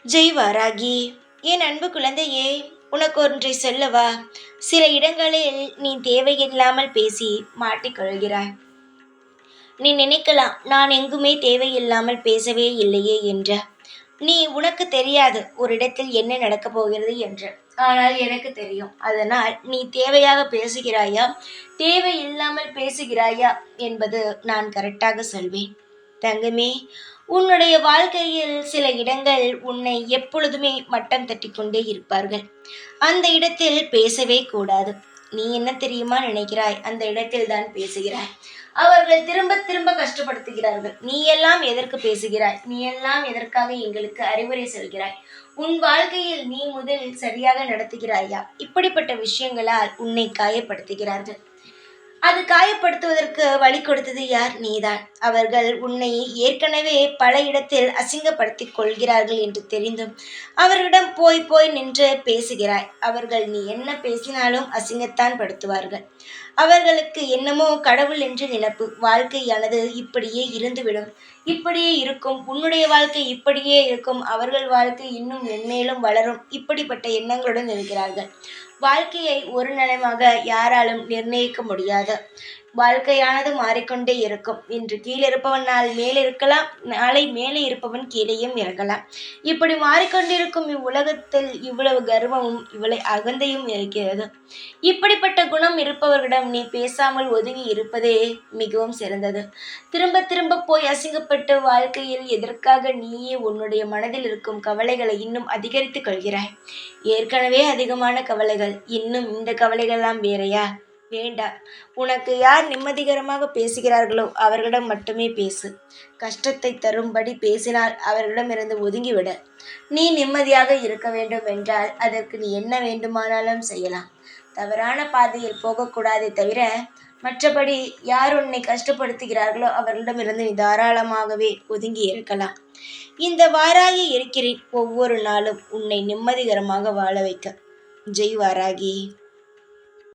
ஜெய் வாராகி, என் அன்பு குழந்தையே, உனக்கு ஒன்றை சொல்லவா? சில இடங்களில் நீ தேவையில்லாமல் பேசி மாட்டிக்கொள்கிறாய். நீ நினைக்கலாம், நான் எங்குமே தேவையில்லாமல் பேசவே இல்லையே என்று. உனக்கு தெரியாது ஒரு இடத்தில் என்ன நடக்கப் போகிறது என்று. ஆனால் எனக்கு தெரியும். அதனால் நீ தேவையாக பேசுகிறாயா, தேவையில்லாமல் பேசுகிறாயா என்பது நான் கரெக்டாக சொல்வேன். தங்கமே, உன்னுடைய வாழ்க்கையில் சில இடங்கள் உன்னை எப்பொழுதுமே மட்டம் தட்டி கொண்டே இருப்பார்கள். அந்த இடத்தில் பேசவே கூடாது. நீ என்ன தெரியுமா நினைக்கிறாய்? அந்த இடத்தில் தான் பேசுகிறாய். அவர்கள் திரும்ப திரும்ப கஷ்டப்படுத்துகிறார்கள். நீ எல்லாம் எதற்கு பேசுகிறாய்? நீ எல்லாம் எதற்காக எங்களுக்கு அறிவுரை சொல்கிறாய்? உன் வாழ்க்கையில் நீ முதலில் சரியாக நடத்துகிறாயா? இப்படிப்பட்ட விஷயங்களால் உன்னை காயப்படுத்துகிறார்கள். அது காயப்படுத்துவதற்கு வழி கொடுத்தது யார்? நீதான். அவர்கள் உன்னை ஏற்கனவே பல இடத்தில் அசிங்கப்படுத்திக் கொள்கிறார்கள் என்று தெரிந்தும் அவர்களிடம் போய் போய் நின்று பேசுகிறாய். அவர்கள் நீ என்ன பேசினாலும் அசிங்கத்தான் படுத்துவார்கள். அவர்களுக்கு என்னமோ கடவுள் என்று நினைப்பு. வாழ்க்கையானது இப்படியே இருந்துவிடும், இப்படியே இருக்கும், உன்னுடைய வாழ்க்கை இப்படியே இருக்கும், அவர்கள் வாழ்க்கை இன்னும் மென்மேலும் வளரும், இப்படிப்பட்ட எண்ணங்களுடன் இருக்கிறார்கள். வாழ்க்கையை ஒரு நிலையாக யாராலும் நிர்ணயிக்க முடியாது. வாழ்க்கையானது மாறிக்கொண்டே இருக்கும். இன்று கீழே இருப்பவன் நாள் மேலே இருக்கலாம், நாளை மேலே இருப்பவன் கீழேயும் இறங்கலாம். இப்படி மாறிக்கொண்டிருக்கும் இவ்வுலகத்தில் இவ்வளவு கர்வமும் இவ்வளவு அகந்தையும் இருக்கிறது. இப்படிப்பட்ட குணம் இருப்பவர்களிடம் நீ பேசாமல் ஒதுங்கி இருப்பதே மிகவும் சிறந்தது. திரும்ப திரும்ப போய் அசிங்கப்பட்டு வாழ்க்கையில் எதற்காக நீயே உன்னுடைய மனதில் இருக்கும் கவலைகளை இன்னும் அதிகரித்துக் கொள்கிறாய்? ஏற்கனவே அதிகமான கவலைகள், இன்னும் இந்த கவலைகள்லாம் வேறையா? வேண்டாம். உனக்கு யார் நிம்மதிகரமாக பேசுகிறார்களோ அவர்களிடம் மட்டுமே பேசு. கஷ்டத்தை தரும்படி பேசினால் அவர்களிடமிருந்து ஒதுங்கிவிட. நீ நிம்மதியாக இருக்க வேண்டும் என்றால் அதற்கு நீ என்ன வேண்டுமானாலும் செய்யலாம். தவறான பாதையில் போகக்கூடாதே தவிர மற்றபடி யார் உன்னை கஷ்டப்படுத்துகிறார்களோ அவர்களிடமிருந்து நீ தாராளமாகவே ஒதுங்கி இருக்கலாம். இந்த வாராகி இருக்கிறேன் ஒவ்வொரு நாளும் உன்னை நிம்மதிகரமாக வாழ வைக்க. ஜெய் வாராகி.